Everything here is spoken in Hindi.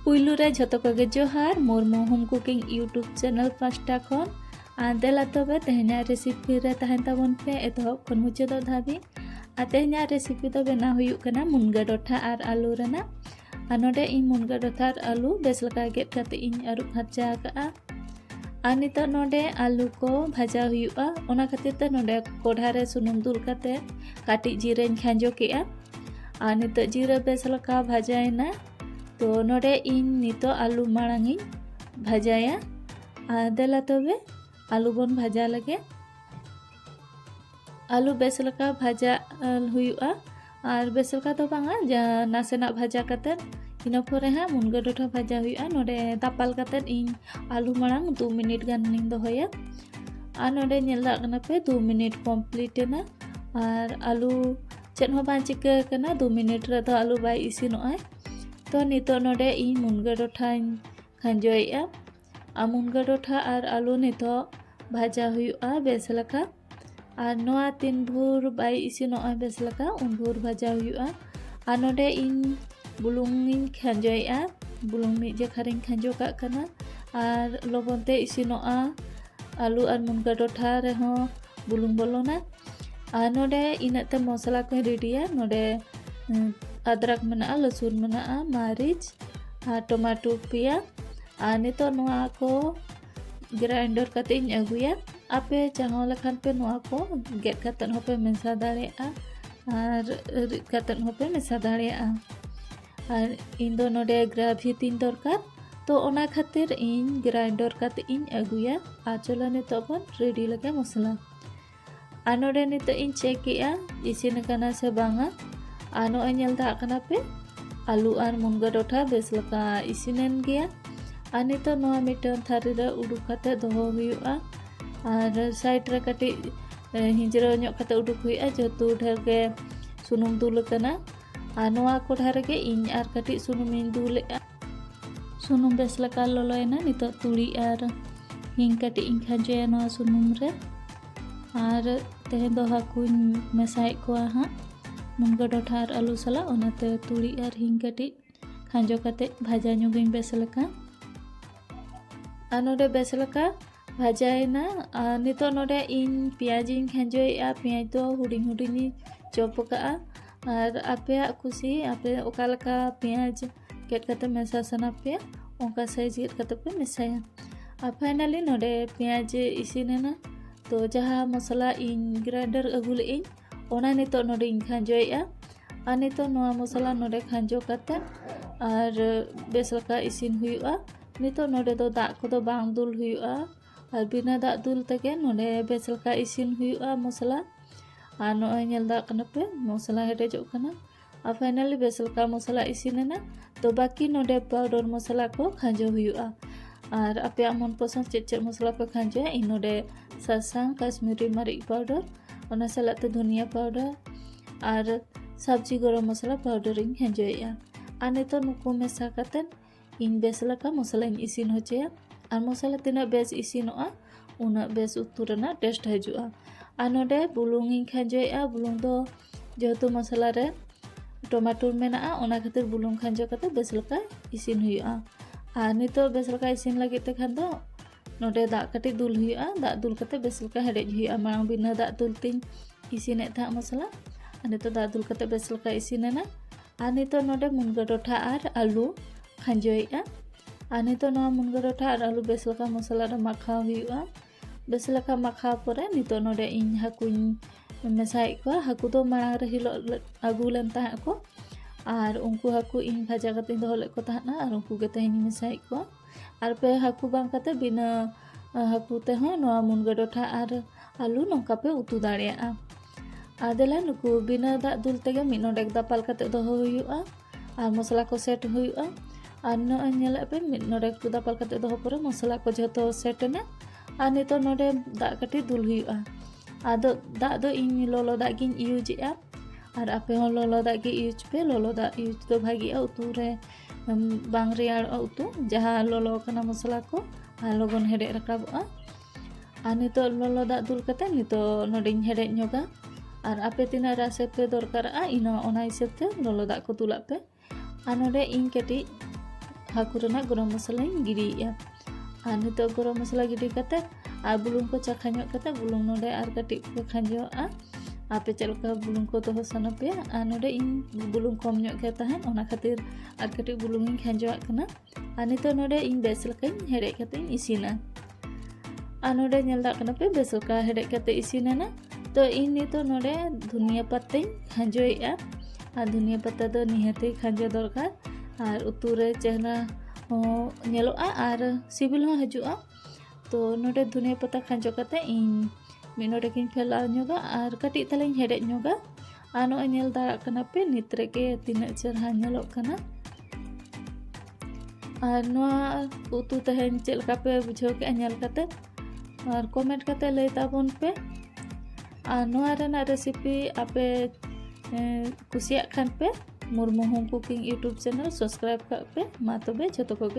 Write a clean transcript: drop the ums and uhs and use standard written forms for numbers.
Puylu re jhoto koge johar Murmu Home Cooking YouTube channel pasta khon dela tobe tehnya recipe re tahen tabon pe etohop khon muchadok dhabi tehnya recipe do bena huyuk kana munga dotha ar alu rena node ᱤᱧ munga dotha ar alu bes leka ged kate ᱤᱧ arub pharcha ka'a nito node alu ko bhaja huyuga ona khatir te node kodha re sunum dul kate kati jirañ khanjo ke'a nito jira bes leka bhajaina तो नोडे इन नितो आलू माड़ांगी भाजाया देला तबे आलू बन भाजा लगे आलू बेस लका भाजा हुयुआ और बेस लका तो बांगा नासेना भाजा कते इना परे हा मुनगा डोठा भाजा हुयुआ नोडे तापाल कते इन आलू माड़ांग 2 मिनिट गान निंग दोहया नोडे नेला कना पे 2 मिनिट कंप्लीट ना और आलू चेन हो बां चिका कना 2 मिनिट रे तो आलू बाय इसिनोय तो नितो नोडे इन मुनगा डोठाñ खांजोया मुनगा डोठा और आलू नितो भाजा हुयुआ बेस लका और नोआ 3 भूर बाय इसिनोआ बेस लका 3 भूर भाजा हुयुआ नोडे इन बुलुंग इन खांजोया बुलुंग मी जे खारिñ खांजो का कना और लबनते इसिनोआ आलू और मुनगा डोठा रे हो बुलुंग बोलोना नोडे इनते मसला को रेडिया नोडे अदरक मना लसुन मना मारिच टमाटो पिया नितो नोआ को ग्राइंडर कते इन अगुया आपे चाहो लखान पे नोआ को गेट कतन होपे मेसा दाड़ेया और रिद कतन होपे मेसा दाड़ेया और इन दो नोडे ग्रेवी तीन दरकार तो ओना खातिर इन ग्राइंडर कते इन अगुया चलो नितो बन रेडी लगे मसला नोडे नितो इन चेक किया इसिन कना से बांगा आनो अnyal दा कना पे आलू और मुनगा डोठा बेस लका इसिनेन गया नितो नोआ मिटन थारी रे उडुक कते दोहो हुयुआ और साइड रे कटी हिंजरो ᱧᱚᱜ कते उडुक हुयुआ जेतु ढेर गे सुनुम दुल कना नोआ कोढ़ा रेगे इन आर कटी सुनुम इन दुलेआ सुनुम बेस लका लoloयना नितो तुड़ी और हिंग कटी इन खांजोया नोआ सुनुम रे और तेहेन दो हाकुñ मेसाय कोआ हा मुनगा डोठा और आलू सला ओनाते तुड़ी और हिंग कटी खांजो कते भाजा ᱧᱚᱜᱤᱧ बेस लका नोडे बेस लका भाजायना नितो नोडे इन पियाज इन खांजोया पियाज दो हुडिंग हुडिंग चॉप का'a और आपे खुशी आपे ओका लका पियाज गेट कते मेसा सना पे ओका साइज गेट कते पे मेसाया फाइनली नोडे पियाज इसिनेना तो जहा मसला इन ग्राइंडर अगुले इन ओना नितो नोडे इन खांजोया नितो नोआ मसला नोडे खांजो कते और बेस लका इसिन हुयुआ नितो नोडे दो दाग को बांग दुल हुयुआ और बिना दाग दुल तगे नोडे बेस लका इसिन हुयुआ मसला नोय नेल दा कना पे मसला हेडेजो कना फाइनली बेस लका मसला इसिनेना तो बाकी नोडे पाउडर मसला को खांजो हुयुआ और आपे मन पसंद चेच मसला पे खांजोया इन नोडे सासांग कश्मीरी मरीच पाउडर ओना सालाते धनिया पाउडर और सब्जी गरम मसला पाउडर इन खांजोया नितो नुको मेसा कते इन बेस लका मसला इन इसिन होचेया और मसला तिना बेस इसिनोआ उना बेस उतु रेना टेस्ट हजुआ नोडे बुलुंग इन खांजोया बुलुंग दो जेहेतु मसला रे टमाटो मेना ओना खातिर बुलुंग खांजो कते बेस लका इसिन हुयुआ नितो बेस लका इसिन लगे ते खान दो नोडे दाग कटी दुल हुयुआ दाग दुल कते बेस लका हेडेज हुयुआ मांग बिना दाग दुल तिन इसिने था मसला नितो दाग दुल कते बेस लका इसिनेना नितो नोडे मुनगा डोठा और आलू खांजोया नितो नोआ मुनगा डोठा और आलू बेस लका मसला रे माखा हुयुआ बेस लका माखा परे नितो नोडे इन हाकुñ मेसाय को हाकु दो मांग रे हिलो आगु लेन ता को और उनको हाकु इन भाजा कते दोहो ले को ताना और उनको के तेहनी मेसाय को और पे हाकु बांग कते बिना हाकु ते हो नोआ मुनगा डोठा और आलू नोंका पे उतु दाड़ेया आदेला नुकु बिना दाग दुल तेगे मिद नोडेक दापाल कते दोहो हुयुआ और मसला को सेट हुयुआ और नोय नेले पे मिद नोडेक दापाल कते दोहो परे मसला को जतो सेट ना नितो नोडे दाग कटी दुल हुयुआ आदो दाग दो इन लोलो दाग गिन यूजेआ और आपे हो लोलो दाग गे यूज पे लोलो दाग यूज तो भागिया उतु रे बांग रेयाड़ उतु जहा लोलो कना मसला को लोगन हेडे रकाबा नितो लोलो दाग दुल कते नितो नोडिन हेडे ᱧᱚᱜᱟ और आपे तीना रासे पे दरकार इना ओना हिसाब ते लोलो दाग को तुला पे नोडे इन कटी haku renak garam masala giriya. Ar nito garam masala gidi kate ar bulung ko cakha nyok kate bulung node ar katik pe khanjoa. Ape chelaka bulung ko doho sanape ar node in bulung kom nyok ke tahen ona khatir ar katik bulung ing khanjoa kana. Ar nito node in bes lekain hedek kate isina. Ar node nyel dak kana pe bes leka hedek kate isina na. तो इन तो नोडे धनिया पत्ता खांजोया और धनिया पत्ता तो निहाते खांजो दरकार और उतु रे चेहरा नेलोआ और सिबिल हो हजुआ तो नोडे धनिया पत्ता खांजो कते इन मिनोडे किन फेला ᱧᱚᱜᱟ और कटी तलें हेडेज ᱧᱚᱜᱟ और नो नेल दाड़ा कना पे नित्रे के तिना चेहरा नेलोग कना और नोआ उतु तहेन चेल का पे बुझो के नेल कते और कमेंट कते लय ताबोन पे और नोआ रेना रेसिपी आपे कुसिया खान पे Murmu home cooking YouTube channel subscribe कर पे मा तबे जतो को